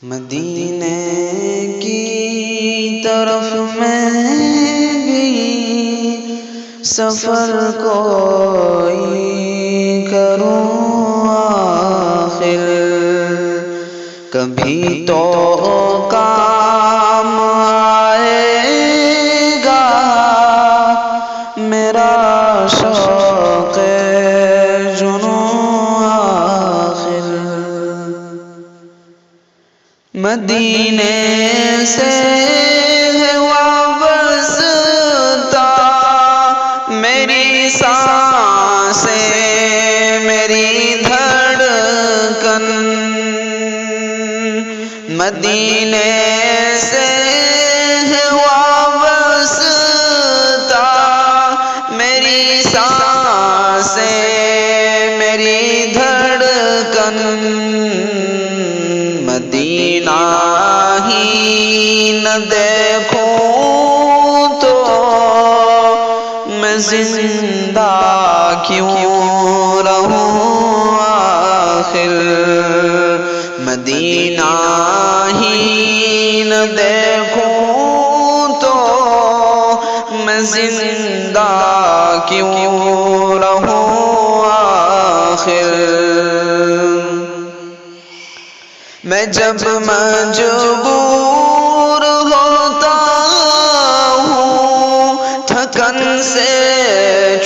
مدینے کی طرف میں بھی سفر کوئی کروں آخر، کبھی تو کام آئے گا میرا شوق جنوں آخر۔ مدینے سے ہے وابستہ میری سانسیں، میری دھڑکن، مدینے سے ہے وابستہ میری سانسیں، میری دھڑکن، مدینہ ہی نہ دیکھوں تو میں زندہ کیوں رہوں آخر، مدینہ ہی نہ دیکھوں تو میں زندہ کیوں رہوں آخر۔ میں جب مجبور ہوتا ہوں، تھکن سے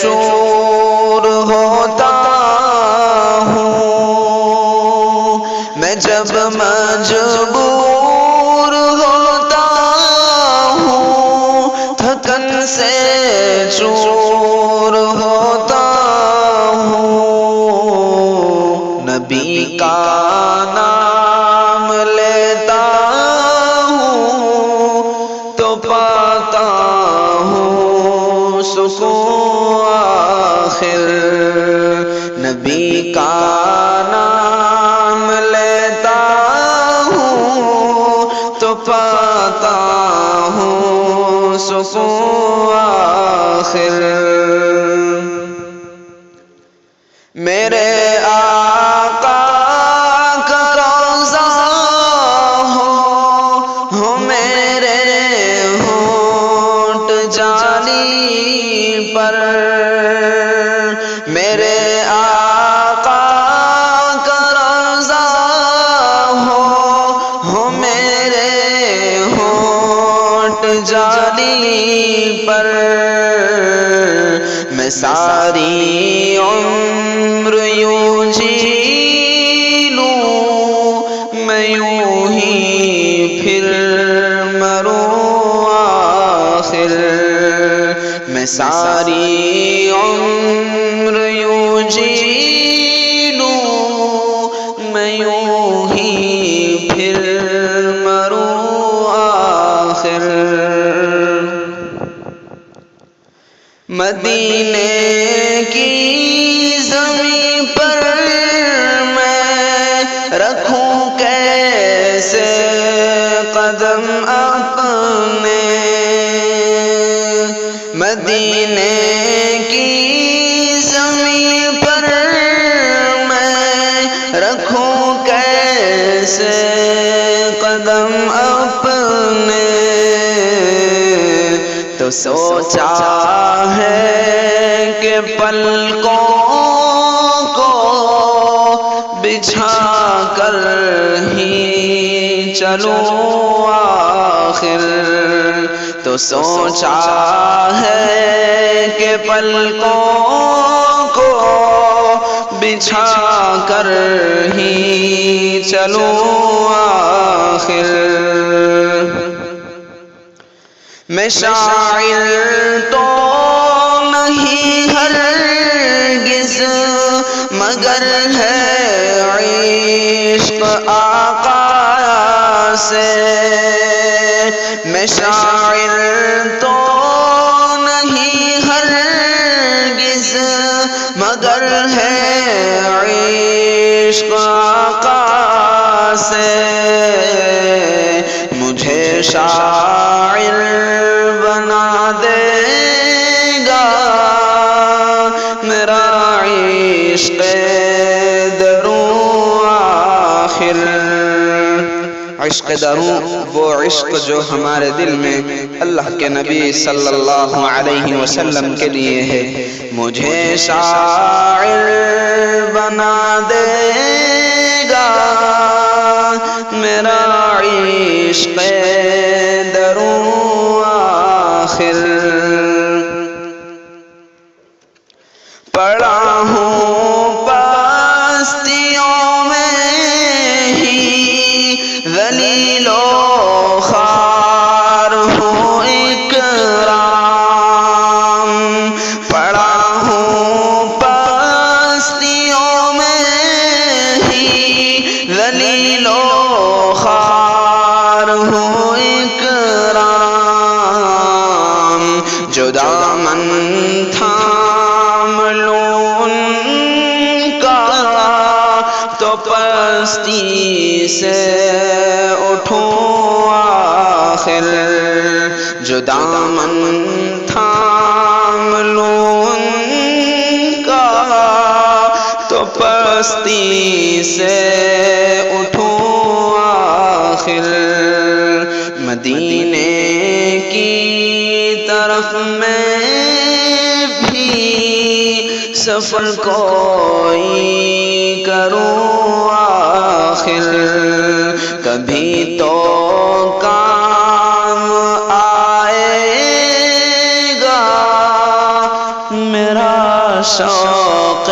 چور ہوتا ہوں، میں جب مجبور ہوتا ہوں، تھکن سے چور ہوتا ہوں، نبی کا نام لیتا ہوں تو پاتا ہوں سکون آخر، نبی کا نام لیتا ہوں تو پاتا ہوں سکون آخر۔ میرے آقا پر، میرے آقا کا روضہ ہو میرے ہونٹ جالی پر، میں ساری عمر یوں جی لوں، میں یوں ہی پھر مروں آخر، میں ساری عمر یوں جی لوں، میں یوں ہی پھر مروں آخر۔ مدینے کی زمین پر میں رکھوں کیسے قدم اپنے، مدینے کی زمین پر میں رکھوں کیسے قدم اپنے، تو سوچا ہے کہ پلکوں کو بچھا کر ہی چلوں آخر، تو سوچا ہے کہ پلکوں کو بچھا کر ہی چلوں آخر۔ میں شاعر تو نہیں ہرگز مگر ہے عشق آقا سے، میں شاعر تو نہیں ہرگز مگر ہے عشق آقا سے مجھے شاعر بنا دے گا میرا عشق دروں آخر۔ عشق دروں وہ عشق جو ہمارے دل میں اللہ کے نبی صلی اللہ علیہ وسلم کے لیے ہے۔ مجھے شاعر بنا دے گا میرا عشق دروں آخر۔ پڑا ہوں پستیوں میں ہی ذلیل و خوار ہوں اکرام، پڑا ہوں پستیوں میں ہی ذلیل و خوار ہوں اکرام، جو دامن تھام لوں ان کا تو پستی سے اٹھوں آخر، جو دامن تھام لوں ان کا تو پستی سے اٹھوں آخر۔ مدینے کی طرف میں بھی سفر کوئی کروں آخر، کبھی تو کام آئے گا میرا شوق